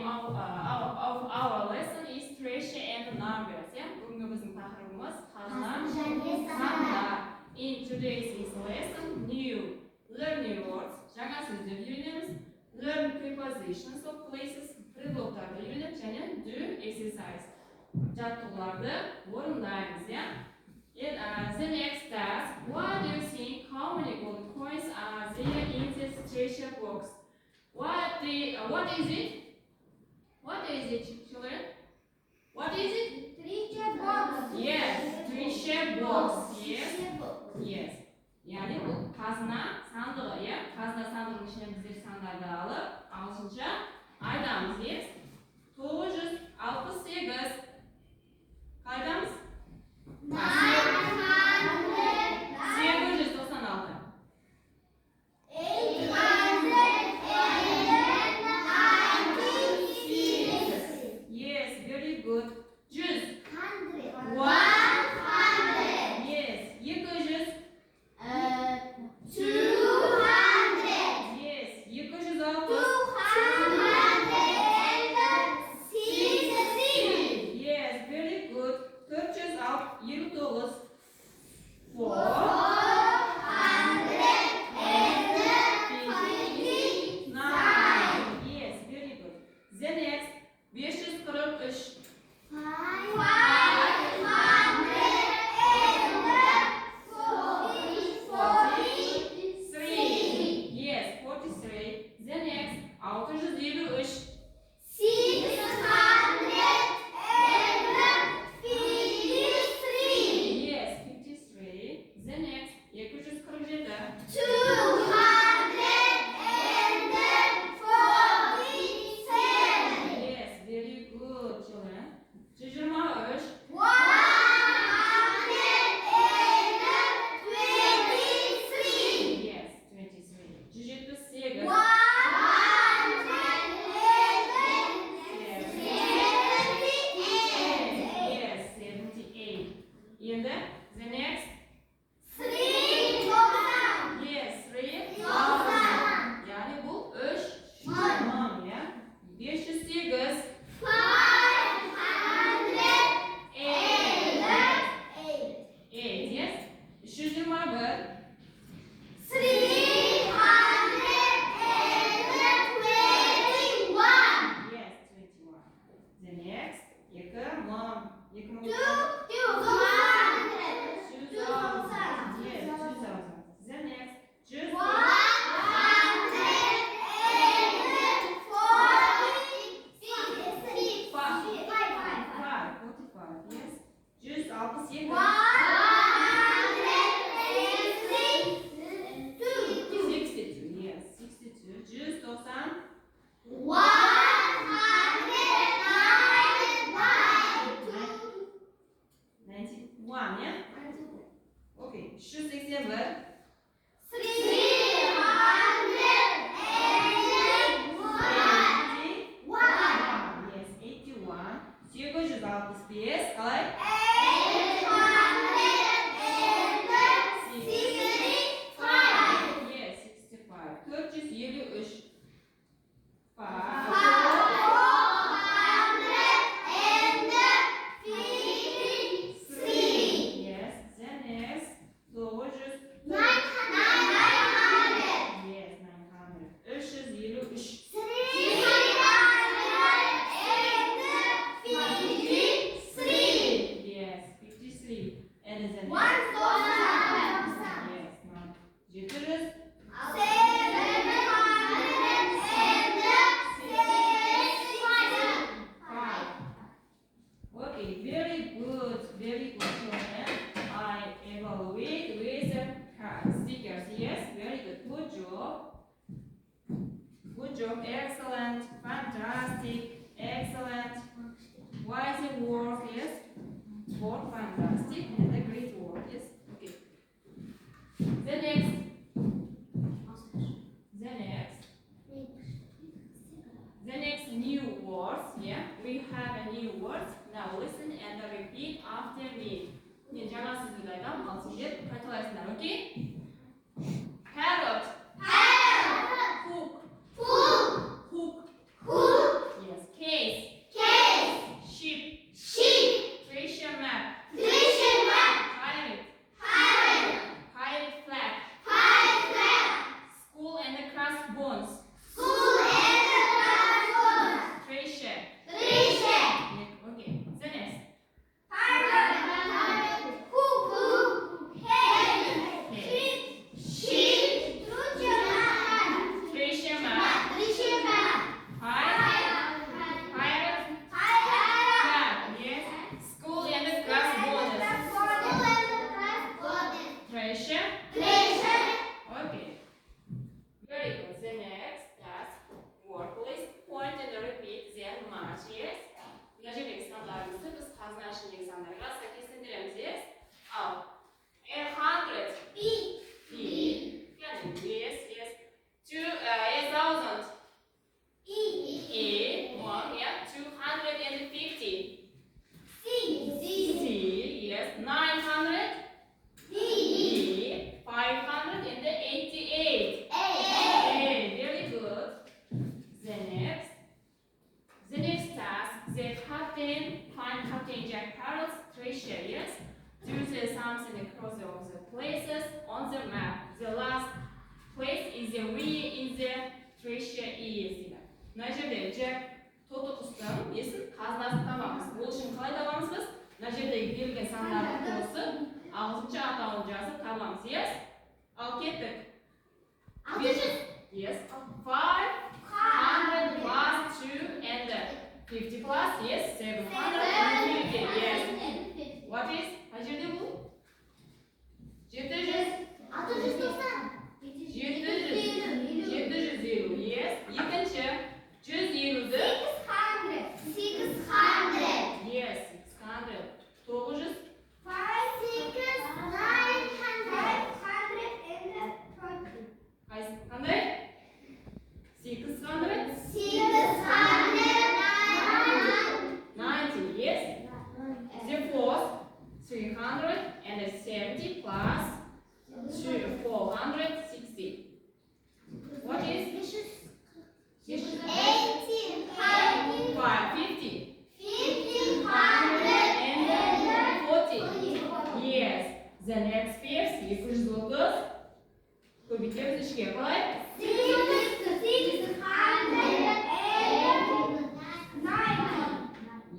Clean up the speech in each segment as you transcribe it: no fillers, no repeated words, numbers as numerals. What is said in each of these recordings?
of our lesson is trash and numbers. Yeah? бүгінгі біздің тақырыбымыз қазына сандар. In today's lesson, learn new words. жаңа сөздер үйренеміз. Learn prepositions of places. предлогтарды үйреніп және do exercise. жаттығуларды орындаймыз. Yeah? The next task. What do you think? How many gold coins are there in this treasure box? What is it? What is it, children? What is it? Treasure box. Yes, treasure box. Yes. Yani bu қазына sandığı, ya. Қазына sandığının içine bizler sandalda alıp, ағылшынша айтамыз. Yes. 968. Қайдамыз? 896. Yes, very good. 100. 100. Yes. 200. 200. Yes. 260. 260. Yes, very good. 429. 4. Yes, very good. The next 543. 543. Yes, 43. The next 653. 653. Yes, 53. The next 247. 247. Yes, very good, children. 123. 123. Yes, 23. 178. 178. Yes, 78. And the next? 3,000. Yes, 3,000. 3,000. Yani bu 3 tamam ya. 508. 8, yes. 321. 321. Yes, 21. The next? 2000. 2,000. 2000. Yes, 2000. The next? 45. Yes. 167. 62. Yes, 62. 190. 91, yeah? Okay. 361. 81. Yes, 81. 765. Қалай? 865. Yes, 65. 453. 5. Yes, the next. 900. Yes, 900. 303. Yes, 53. And the next. Yes, 5. Okay, very good, children. I evaluate with stickers. Yes, very good. Good job. Excellent. Fantastic. Excellent. Wise work. Yes. Work fantastic and a great work. Yes. Okay. The next. New words. Yeah. We have a new words. Now listen and repeat after me. мен жаңа сөздерді айтамын, ал сендер қайталайсыңдар, окей? Parrot. Hook. Yes. қазынашының сандарға сәйкестендіреміз. Ал 100 B. яғни yes. 1000 E. 250 C. yes. 900 D. 588 A. very good. The next task, the Captain Jack Parrot's treasure, yes? Choose something across all the places on the map. The last place is the where in the treasure is. Мына жерде Джек тоты құстың несін қазынасын табамыз. Ол үшін қалай табамыз біз? Мына жердегі берілген сандарды қосып, ағылшынша атауын жазып табамыз, yes? Ал кеттік. 600. Yes. 500 plus 2 and 50 plus, yes, 750, yes. What is? Қай жерде бұл? 700, 750, yes. Екінші, 150, yes, 600, 900, қандай? 600, 90, yes. The fourth, 370 plus 460. What is 550? 140. Yes. The next fifth, 230. Көбейтеміз ішке. Қалай?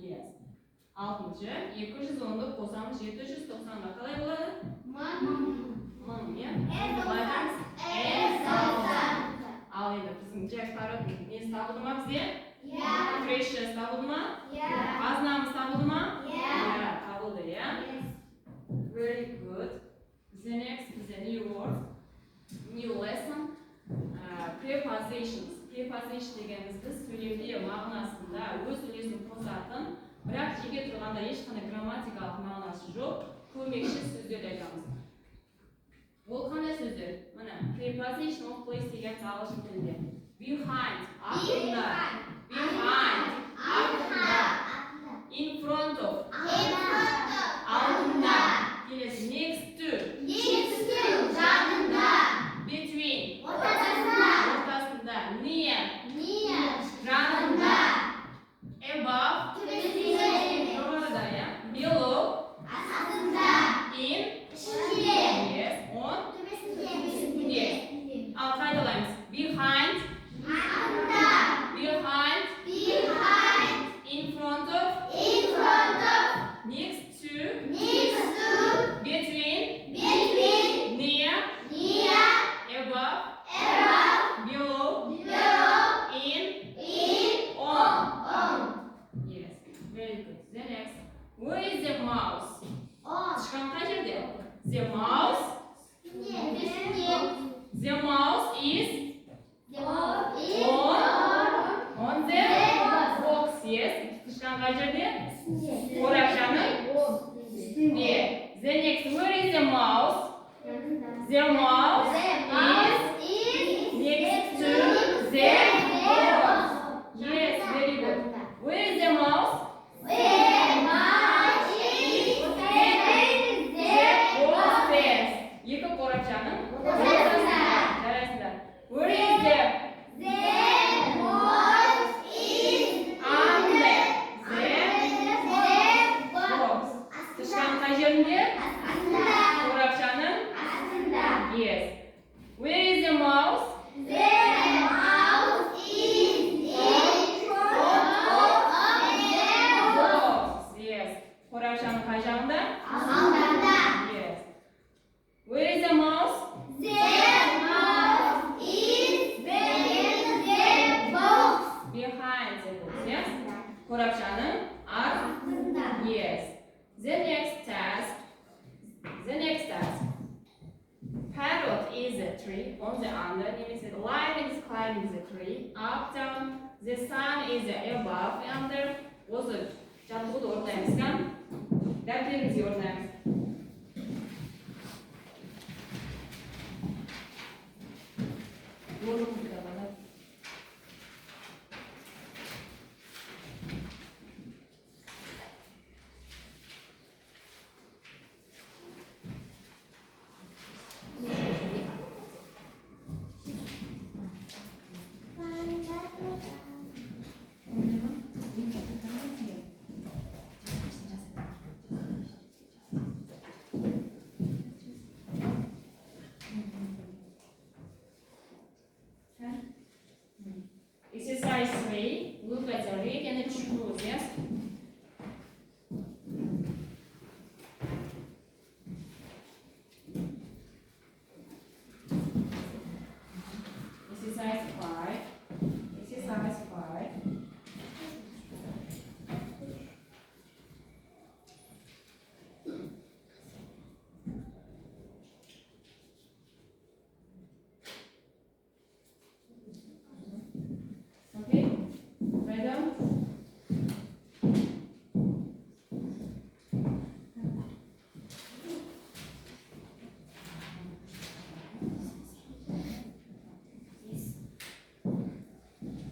Yes. Алтыншы, 210-ды қосамыз 790-ға. Қалай болады? 1000, иә? Ал енді біздің Джек Парроттың несі табылды ма бізде? Treasure табылды ма? Қазынамыз табылды ма? Табылды, иә? Very good. The next is a new word, new lesson. Prepositions. Preposition дегеніміз біз сөйлемде мағынасында өз үлесін қосатын, бірақ жеке тұрғанда ешқандай грамматикалық мағынасы жоқ, көмекші сөздерді айтамыз. Ол қандай сөздер? Міне, preposition of place деген ағылшын тілінде. Behind, артында. Behind, артында. In front of, алдында. Келесі, next to. Between, ортасында. Near, жанында. Above, жоғарыда, иә? Below, in, yes, on, үстінде. Ал қайталаймыз. Behind, in front of, next to, between, near, above, below, in, on. Yes, very good. The next, where is the mouse? Тышқан қай жерде? The mouse is on the box. Yes. Тышқан қай жерде? Қорапшаның үстінде. The next, where is the mouse? The mouse is next to the box. Yes, very good. Where is the mouse? Екі қорапшаның арасында. Where is the box? Тышқан қай жерінде? Қорапшаның? Yes. Where is the mouse? Box. Yes. Қорапшаның қай жағында? Yes. Where is the mouse? Behind the box. Yes. Қорапшаның артында. Yes. The next task. Parrot is a tree on the under. Немесе lion is climbing the tree. Up, down. The sun is above, under. Осы жаттығуды орындаймыз. Defterimizi o'rnaymiz. Yo'l o'qiydi. Exercise 3. Look at the read and choose. Yes. Exercise 5. Exercise 5. Okay. Ready?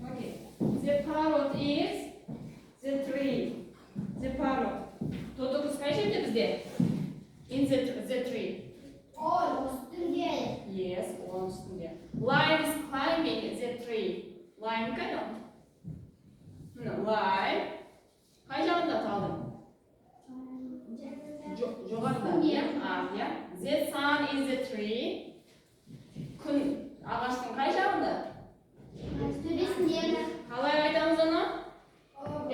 Okay. The parrot is the tree. The parrot. To'dimiz qaysi yerda bizda? In the tree. Ol üstünde. Yes, on üstünde. Lion is climbing the tree. Lion qani? Mana lion. Qay joyda qoldi? Jo'g'arida. Ya. The sun is the tree. Kun ağaçning qay joyida? Üstünde. Qalay aytamiz uni?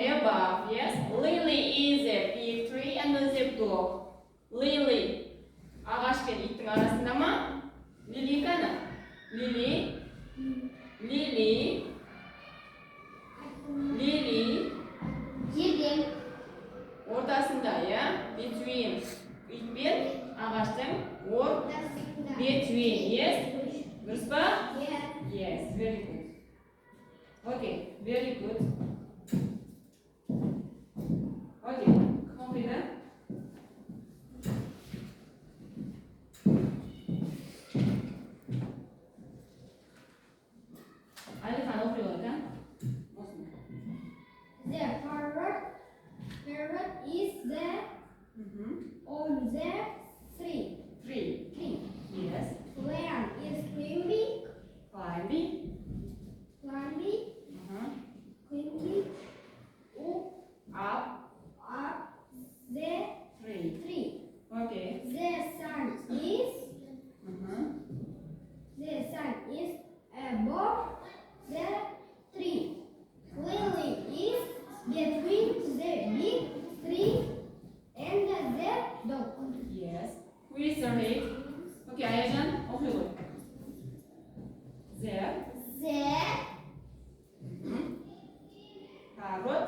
Above, yes. Lily is a big tree and the dog. Lily. Ağaç bilan itning arasindami? Lily qani? Lily. Lily. Lily. Girdim. O'rtasida, ya. Between. It bilan ağaçning between, yes. Durustmi? Yes, very good. Okay, very good. Okay, confident. Ali Khan okuyor kan? The parrot is the on the tree. Three. Yes. Lion is climbing Climbing. Up. the Three. tree. Okay. The sun is above the tree. Lily is between the big tree and the dog. Yes. Who is the red? Okay, Ayajan, okuyor. The The parrot